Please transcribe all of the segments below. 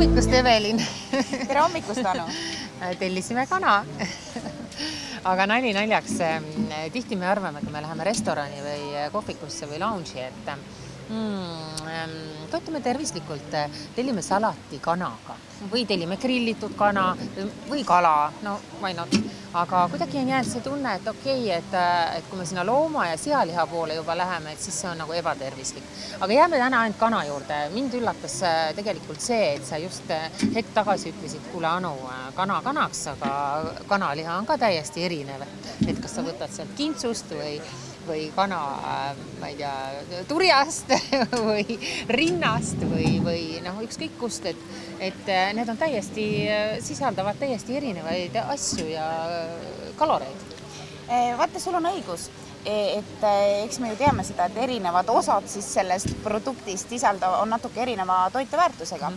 hommikust, Evelin! Tere hommikust, Anu! Tellisime kana. Aga nali naljaks, tihti me arvame, kui me läheme restorani või kohvikusse või lounge'i, et toitume tervislikult, tellime salati kanaga või tellime grillitud kana või kala, no why not. Aga kuidagi on jäänud see tunne, et okei, et kui me sinna looma ja sealiha poole juba läheme, et siis see on nagu ebatervislik. Aga jääme täna ainult kana juurde. Mind üllatas tegelikult see, et sa just hetk tagasi ütlesid, kuule Anu, kana kanaks, aga kanaliha on ka täiesti erinev. Et kas sa võtad sealt kintsust või kana, ma ei tea, turjast või rinnast või ükskõik kust, et need on sisaldavad täiesti erinevaid asju ja kaloreid. Vaata, sul on õigus, et eks me ju teame seda, et erinevad osad siis sellest produktist on natuke erineva toiteväärtusega.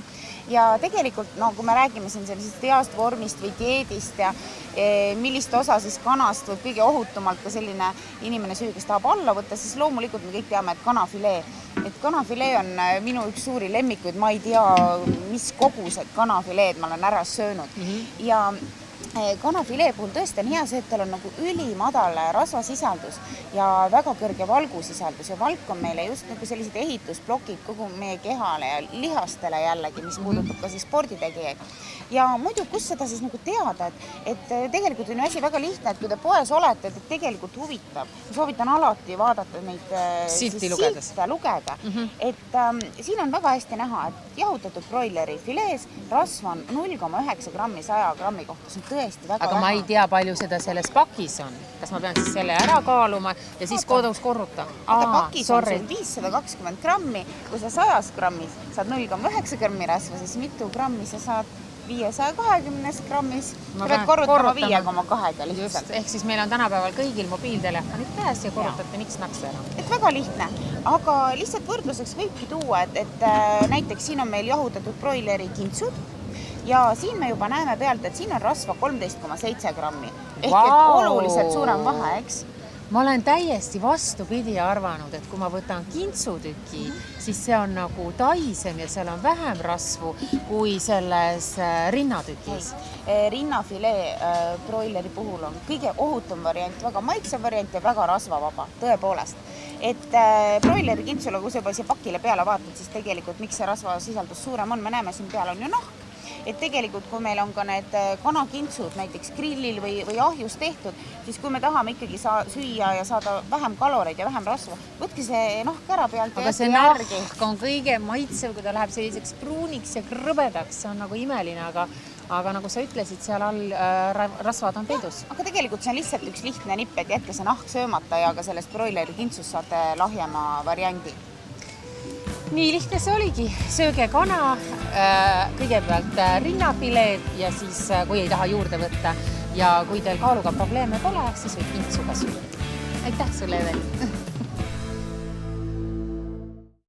Ja tegelikult, kui me räägime siin sellisest heast vormist või dieedist ja millist osa siis kanast võib kõige ohutumalt ka selline inimene süü, kes tahab alla võtta, siis loomulikult me kõik teame, et kanafilee. Et kanafilee on minu üks suuri lemmikuid, ma ei tea, mis kogused kanafileed ma olen ära söönud. Ja kanafilee puhul tõesti on hea see, et tal on nagu ülimadal rasvasisaldus ja väga kõrge valgusisaldus ja valk on meile just nagu sellised ehitusblokid kogu meie kehale ja lihastele jällegi, mis puudutab ka siis sporditegijaid. Ja muidu, kus seda siis nagu teada, et tegelikult on asi väga lihtne, et kui te poes olete, et tegelikult huvitab. Soovitan alati vaadata neid silti lugeda. Et siin on väga hästi näha, et jahutatud broileri filees rasv on 0,9 grammi 100 grammi kohta. See on tõesti väga Aga ma ei tea, palju seda selles pakis on. Kas ma pean siis selle ära kaaluma ja siis kodus korruta? Aga pakis on sul 520 grammi. Kui sa 100 grammis saad 0,9 grammi rasva, siis mitu grammi sa saad 520 grammis. Sa pead korrutama 5,2 lihtsalt. Ehk siis meil on tänapäeval kõigil mobiiltelefonid käes ja korrutate niks-naks ära. Et väga lihtne. Aga lihtsalt võrdluseks võibki tuua, et näiteks siin on meil jahutatud broileri kintsud. Ja siin me juba näeme pealt, et siin on rasva 13,7 grammi. Ehk et oluliselt suurem vahe, eks? Ma olen täiesti vastupidi arvanud, et kui ma võtan kintsutüki, siis see on nagu taisem ja seal on vähem rasvu kui selles rinnatükis. Rinnafilee broileri puhul on kõige ohutum variant, väga maitsev variant ja väga rasvavaba, tõepoolest. Et broileri kintsule, kui sa juba siia pakile peale vaatad, siis tegelikult miks see rasvasisaldus suurem on, me näeme siin peal on ju nahk. Et tegelikult, kui meil on ka need kanakintsud näiteks grillil või ahjus tehtud, siis kui me tahame ikkagi süüa ja saada vähem kaloreid ja vähem rasva, võtke see nahk ära pealt. Aga see nahk on kõige maitsev, kui ta läheb selliseks pruuniks ja krõbedaks, see on nagu imeline, aga nagu sa ütlesid, seal all rasvad on peidus. Aga tegelikult see on lihtsalt üks lihtne nipp, et jätke see nahk söömata ja ka sellest broileri kintsust saate lahjema variandi. Nii lihtne see oligi. Sööge kana, kõigepealt rinnafileed ja siis, kui ei taha juurde võtta ja kui teil kaaluga probleeme pole, siis võib kintsu ka süüa. Aitäh sulle, Evelin!